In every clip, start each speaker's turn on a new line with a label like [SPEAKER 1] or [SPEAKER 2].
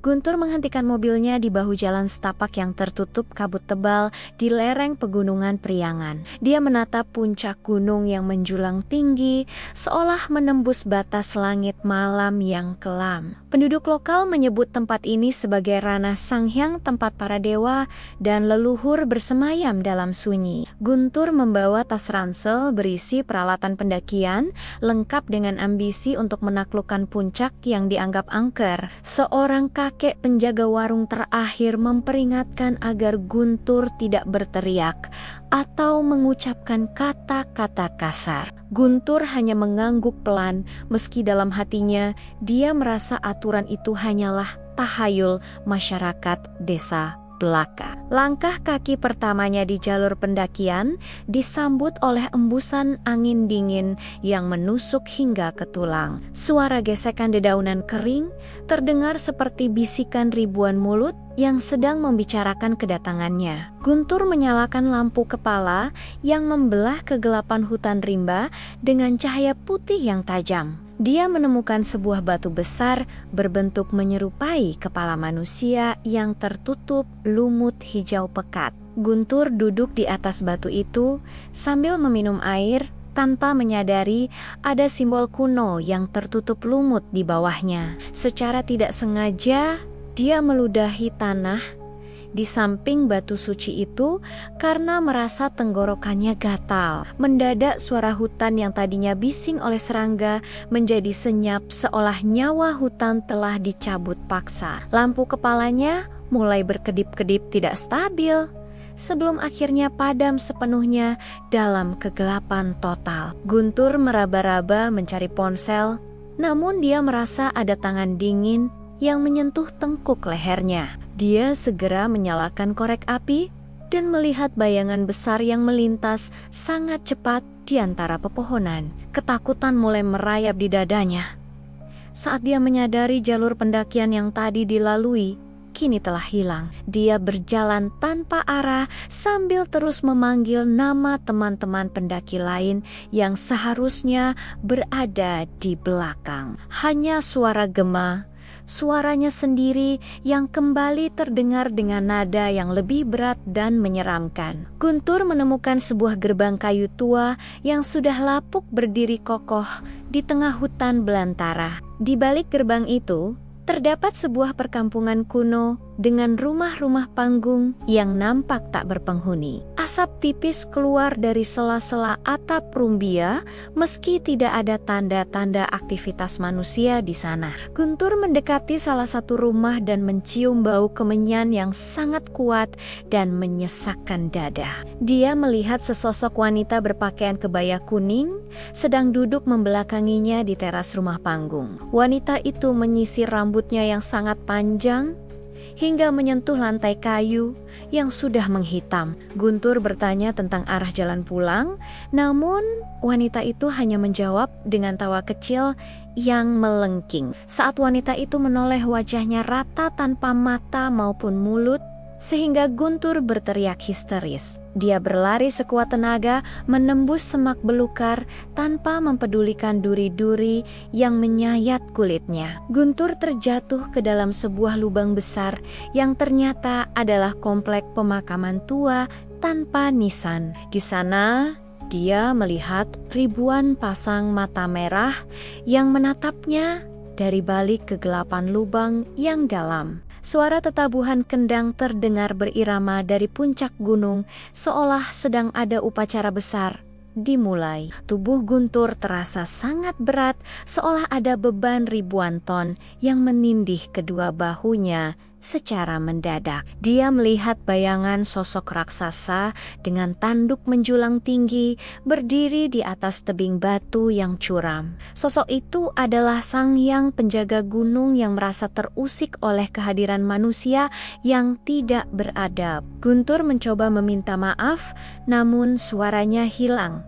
[SPEAKER 1] Guntur menghentikan mobilnya di bahu jalan setapak yang tertutup kabut tebal di lereng pegunungan Priangan. Dia menatap puncak gunung yang menjulang tinggi, seolah menembus batas langit malam yang kelam. Penduduk lokal menyebut tempat ini sebagai ranah Sang Hyang, tempat para dewa dan leluhur bersemayam dalam sunyi. Guntur membawa tas ransel berisi peralatan pendakian, lengkap dengan ambisi untuk menaklukkan puncak yang dianggap angker. Seorang kakek penjaga warung terakhir memperingatkan agar Guntur tidak berteriak atau mengucapkan kata-kata kasar. Guntur hanya mengangguk pelan, meski dalam hatinya dia merasa aturan itu hanyalah tahayul masyarakat desa belaka. Langkah kaki pertamanya di jalur pendakian disambut oleh embusan angin dingin yang menusuk hingga ke tulang. Suara gesekan dedaunan kering terdengar seperti bisikan ribuan mulut yang sedang membicarakan kedatangannya. Guntur menyalakan lampu kepala yang membelah kegelapan hutan rimba dengan cahaya putih yang tajam. Dia menemukan sebuah batu besar berbentuk menyerupai kepala manusia yang tertutup lumut hijau pekat. Guntur duduk di atas batu itu sambil meminum air tanpa menyadari ada simbol kuno yang tertutup lumut di bawahnya. Secara tidak sengaja, dia meludahi tanah di samping batu suci itu karena merasa tenggorokannya gatal. Mendadak suara hutan yang tadinya bising oleh serangga menjadi senyap, seolah nyawa hutan telah dicabut paksa. Lampu kepalanya mulai berkedip-kedip tidak stabil, sebelum akhirnya padam sepenuhnya dalam kegelapan total. Guntur meraba-raba mencari ponsel, namun dia merasa ada tangan dingin yang menyentuh tengkuk lehernya. Dia segera menyalakan korek api dan melihat bayangan besar yang melintas sangat cepat di antara pepohonan. Ketakutan mulai merayap di dadanya. Saat dia menyadari jalur pendakian yang tadi dilalui kini telah hilang. Dia berjalan tanpa arah sambil terus memanggil nama teman-teman pendaki lain yang seharusnya berada di belakang. Hanya suara gema, suaranya sendiri yang kembali terdengar dengan nada yang lebih berat dan menyeramkan. Guntur menemukan sebuah gerbang kayu tua yang sudah lapuk berdiri kokoh di tengah hutan belantara. Di balik gerbang itu terdapat sebuah perkampungan kuno dengan rumah-rumah panggung yang nampak tak berpenghuni. Asap tipis keluar dari sela-sela atap rumbia meski tidak ada tanda-tanda aktivitas manusia di sana. Guntur mendekati salah satu rumah dan mencium bau kemenyan yang sangat kuat dan menyesakkan dada. Dia melihat sesosok wanita berpakaian kebaya kuning sedang duduk membelakanginya di teras rumah panggung. Wanita itu menyisir rambutnya yang sangat panjang hingga menyentuh lantai kayu yang sudah menghitam. Guntur bertanya tentang arah jalan pulang, namun wanita itu hanya menjawab dengan tawa kecil yang melengking. Saat wanita itu menoleh, wajahnya rata tanpa mata maupun mulut, sehingga Guntur berteriak histeris. Dia berlari sekuat tenaga menembus semak belukar tanpa mempedulikan duri-duri yang menyayat kulitnya. Guntur terjatuh ke dalam sebuah lubang besar yang ternyata adalah komplek pemakaman tua tanpa nisan. Di sana dia melihat ribuan pasang mata merah yang menatapnya dari balik kegelapan lubang yang dalam. Suara tetabuhan kendang terdengar berirama dari puncak gunung, seolah sedang ada upacara besar dimulai. Tubuh Guntur terasa sangat berat, seolah ada beban ribuan ton yang menindih kedua bahunya secara mendadak. Dia melihat bayangan sosok raksasa dengan tanduk menjulang tinggi berdiri di atas tebing batu yang curam. Sosok itu adalah Sang Hyang penjaga gunung yang merasa terusik oleh kehadiran manusia yang tidak beradab. Guntur mencoba meminta maaf, namun suaranya hilang,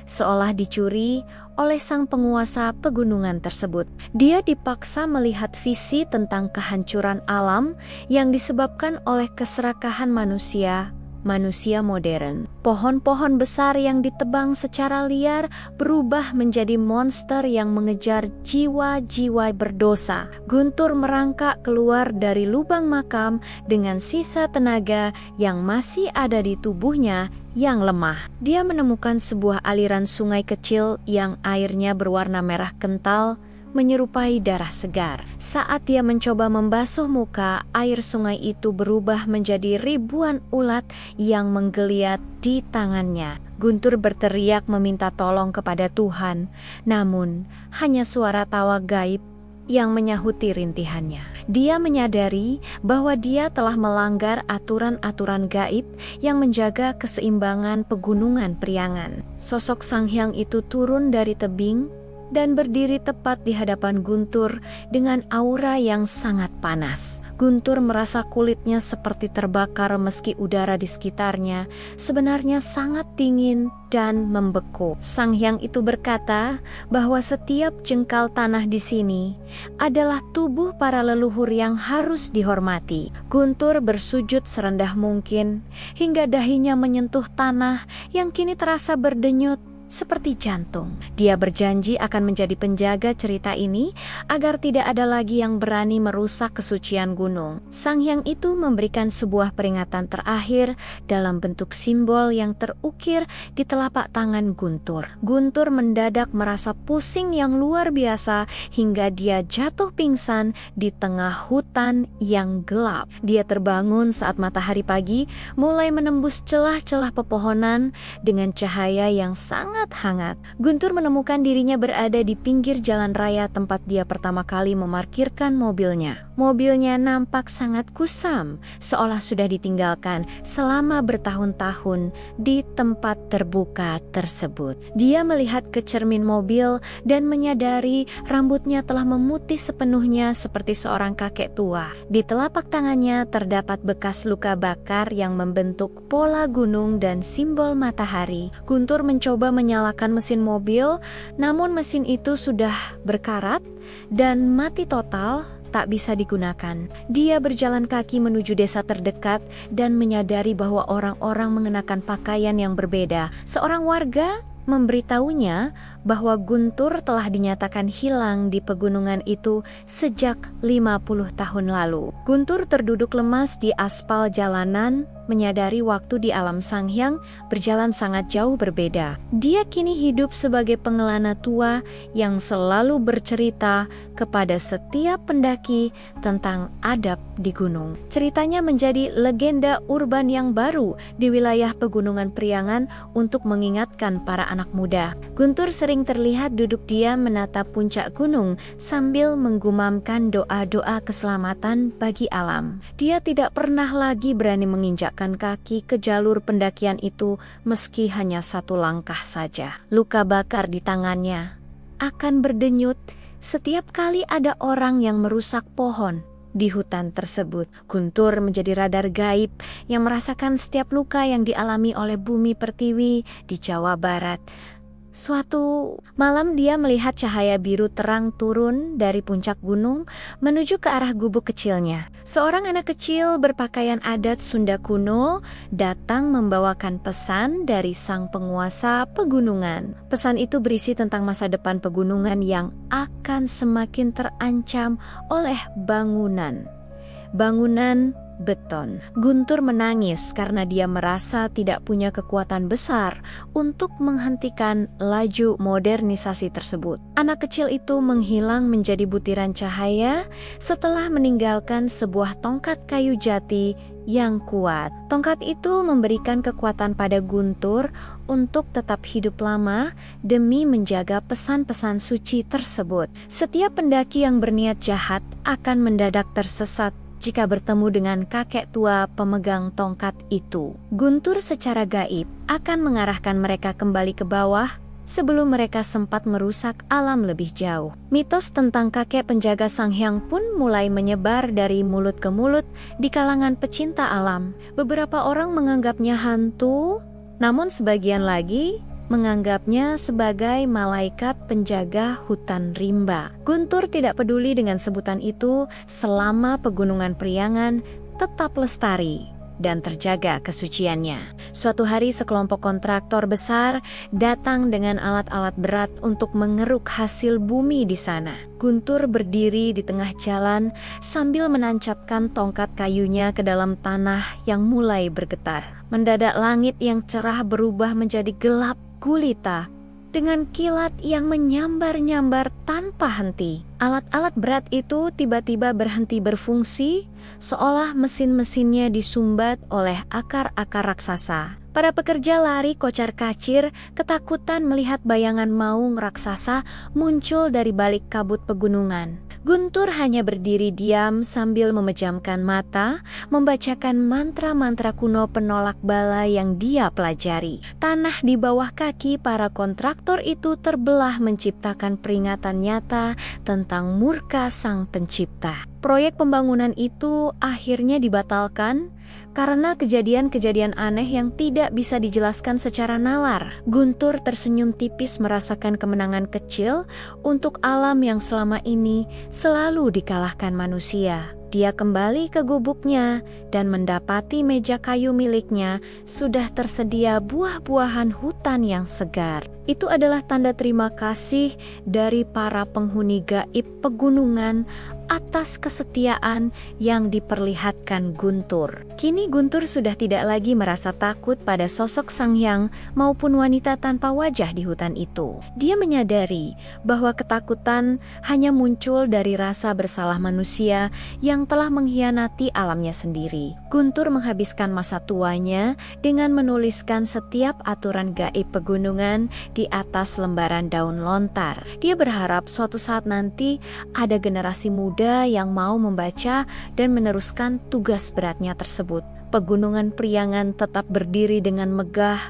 [SPEAKER 1] seolah dicuri oleh sang penguasa pegunungan tersebut. Dia dipaksa melihat visi tentang kehancuran alam yang disebabkan oleh keserakahan manusia manusia modern. Pohon-pohon besar yang ditebang secara liar berubah menjadi monster yang mengejar jiwa-jiwa berdosa. Guntur merangkak keluar dari lubang makam dengan sisa tenaga yang masih ada di tubuhnya yang lemah. Dia menemukan sebuah aliran sungai kecil yang airnya berwarna merah kental, menyerupai darah segar. Saat dia mencoba membasuh muka, air sungai itu berubah menjadi ribuan ulat yang menggeliat di tangannya. Guntur berteriak meminta tolong kepada Tuhan, namun hanya suara tawa gaib yang menyahuti rintihannya. Dia menyadari bahwa dia telah melanggar aturan-aturan gaib yang menjaga keseimbangan pegunungan Priangan. Sosok Sang Hyang itu turun dari tebing dan berdiri tepat di hadapan Guntur dengan aura yang sangat panas. Guntur merasa kulitnya seperti terbakar meski udara di sekitarnya sebenarnya sangat dingin dan membeku. Sang Hyang itu berkata bahwa setiap jengkal tanah di sini adalah tubuh para leluhur yang harus dihormati. Guntur bersujud serendah mungkin hingga dahinya menyentuh tanah yang kini terasa berdenyut seperti jantung. Dia berjanji akan menjadi penjaga cerita ini agar tidak ada lagi yang berani merusak kesucian gunung. Sang Hyang itu memberikan sebuah peringatan terakhir dalam bentuk simbol yang terukir di telapak tangan Guntur. Guntur mendadak merasa pusing yang luar biasa hingga dia jatuh pingsan di tengah hutan yang gelap. Dia terbangun saat matahari pagi mulai menembus celah-celah pepohonan dengan cahaya yang sangat hangat. Guntur menemukan dirinya berada di pinggir jalan raya tempat dia pertama kali memarkirkan mobilnya. Mobilnya nampak sangat kusam, seolah sudah ditinggalkan selama bertahun-tahun di tempat terbuka tersebut. Dia melihat ke cermin mobil dan menyadari rambutnya telah memutih sepenuhnya seperti seorang kakek tua. Di telapak tangannya terdapat bekas luka bakar yang membentuk pola gunung dan simbol matahari. Guntur mencoba menyalakan mesin mobil, namun mesin itu sudah berkarat dan mati total, tak bisa digunakan. Dia berjalan kaki menuju desa terdekat dan menyadari bahwa orang-orang mengenakan pakaian yang berbeda. Seorang warga memberitahunya bahwa Guntur telah dinyatakan hilang di pegunungan itu sejak 50 tahun lalu. Guntur terduduk lemas di aspal jalanan, menyadari waktu di alam Sang Hyang berjalan sangat jauh berbeda. Dia kini hidup sebagai pengelana tua yang selalu bercerita kepada setiap pendaki tentang adab di gunung. Ceritanya menjadi legenda urban yang baru di wilayah pegunungan Priangan untuk mengingatkan para anak muda. Guntur sering terlihat duduk diam menatap puncak gunung sambil menggumamkan doa-doa keselamatan bagi alam. Dia tidak pernah lagi berani menginjakkan kaki ke jalur pendakian itu meski hanya satu langkah saja. Luka bakar di tangannya akan berdenyut setiap kali ada orang yang merusak pohon di hutan tersebut. Guntur menjadi radar gaib yang merasakan setiap luka yang dialami oleh bumi pertiwi di Jawa Barat. Suatu malam dia melihat cahaya biru terang turun dari puncak gunung menuju ke arah gubuk kecilnya. Seorang anak kecil berpakaian adat Sunda kuno datang membawakan pesan dari sang penguasa pegunungan. Pesan itu berisi tentang masa depan pegunungan yang akan semakin terancam oleh bangunan beton. Guntur menangis karena dia merasa tidak punya kekuatan besar untuk menghentikan laju modernisasi tersebut. Anak kecil itu menghilang menjadi butiran cahaya setelah meninggalkan sebuah tongkat kayu jati yang kuat. Tongkat itu memberikan kekuatan pada Guntur untuk tetap hidup lama demi menjaga pesan-pesan suci tersebut. Setiap pendaki yang berniat jahat akan mendadak tersesat jika bertemu dengan kakek tua pemegang tongkat itu. Guntur secara gaib akan mengarahkan mereka kembali ke bawah sebelum mereka sempat merusak alam lebih jauh. Mitos tentang kakek penjaga Sang Hyang pun mulai menyebar dari mulut ke mulut di kalangan pecinta alam. Beberapa orang menganggapnya hantu, namun sebagian lagi menganggapnya sebagai malaikat penjaga hutan rimba. Guntur tidak peduli dengan sebutan itu selama pegunungan Priangan tetap lestari dan terjaga kesuciannya. Suatu hari sekelompok kontraktor besar datang dengan alat-alat berat untuk mengeruk hasil bumi di sana. Guntur berdiri di tengah jalan sambil menancapkan tongkat kayunya ke dalam tanah yang mulai bergetar. Mendadak langit yang cerah berubah menjadi gelap gulita dengan kilat yang menyambar-nyambar tanpa henti. Alat-alat berat itu tiba-tiba berhenti berfungsi, seolah mesin-mesinnya disumbat oleh akar-akar raksasa. Para pekerja lari kocar-kacir, ketakutan melihat bayangan maung raksasa muncul dari balik kabut pegunungan. Guntur hanya berdiri diam sambil memejamkan mata, membacakan mantra-mantra kuno penolak bala yang dia pelajari. Tanah di bawah kaki para kontraktor itu terbelah menciptakan peringatan nyata tentang murka Sang Pencipta. Proyek pembangunan itu akhirnya dibatalkan karena kejadian-kejadian aneh yang tidak bisa dijelaskan secara nalar. Guntur tersenyum tipis merasakan kemenangan kecil untuk alam yang selama ini selalu dikalahkan manusia. Dia kembali ke gubuknya dan mendapati meja kayu miliknya sudah tersedia buah-buahan hutan yang segar. Itu adalah tanda terima kasih dari para penghuni gaib pegunungan atas kesetiaan yang diperlihatkan Guntur. Kini Guntur sudah tidak lagi merasa takut pada sosok Sang Hyang maupun wanita tanpa wajah di hutan itu. Dia menyadari bahwa ketakutan hanya muncul dari rasa bersalah manusia yang telah mengkhianati alamnya sendiri. Guntur menghabiskan masa tuanya dengan menuliskan setiap aturan gaib pegunungan di atas lembaran daun lontar. Dia berharap suatu saat nanti ada generasi muda yang mau membaca dan meneruskan tugas beratnya tersebut. Pegunungan Priangan tetap berdiri dengan megah,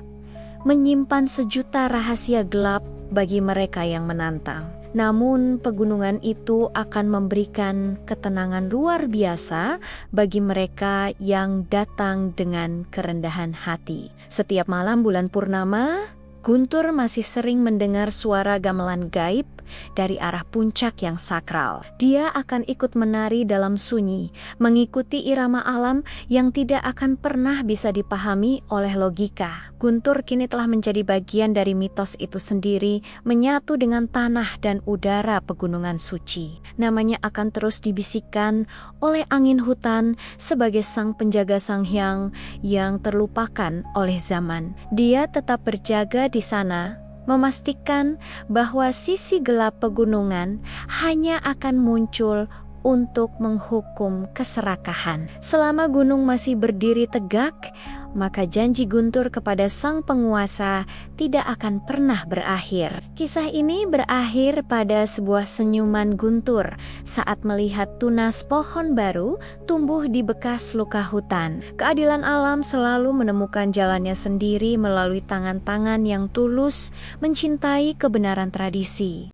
[SPEAKER 1] menyimpan sejuta rahasia gelap bagi mereka yang menantang. Namun pegunungan itu akan memberikan ketenangan luar biasa bagi mereka yang datang dengan kerendahan hati. Setiap malam bulan purnama, Guntur masih sering mendengar suara gamelan gaib dari arah puncak yang sakral. Dia akan ikut menari dalam sunyi, mengikuti irama alam yang tidak akan pernah bisa dipahami oleh logika. Guntur kini telah menjadi bagian dari mitos itu sendiri, menyatu dengan tanah dan udara pegunungan suci. Namanya akan terus dibisikkan oleh angin hutan sebagai sang penjaga Sang Hyang yang terlupakan oleh zaman. Dia tetap berjaga di sana, memastikan bahwa sisi gelap pegunungan hanya akan muncul untuk menghukum keserakahan. Selama gunung masih berdiri tegak, maka janji Guntur kepada sang penguasa tidak akan pernah berakhir. Kisah ini berakhir pada sebuah senyuman Guntur saat melihat tunas pohon baru tumbuh di bekas luka hutan. Keadilan alam selalu menemukan jalannya sendiri melalui tangan-tangan yang tulus mencintai kebenaran tradisi.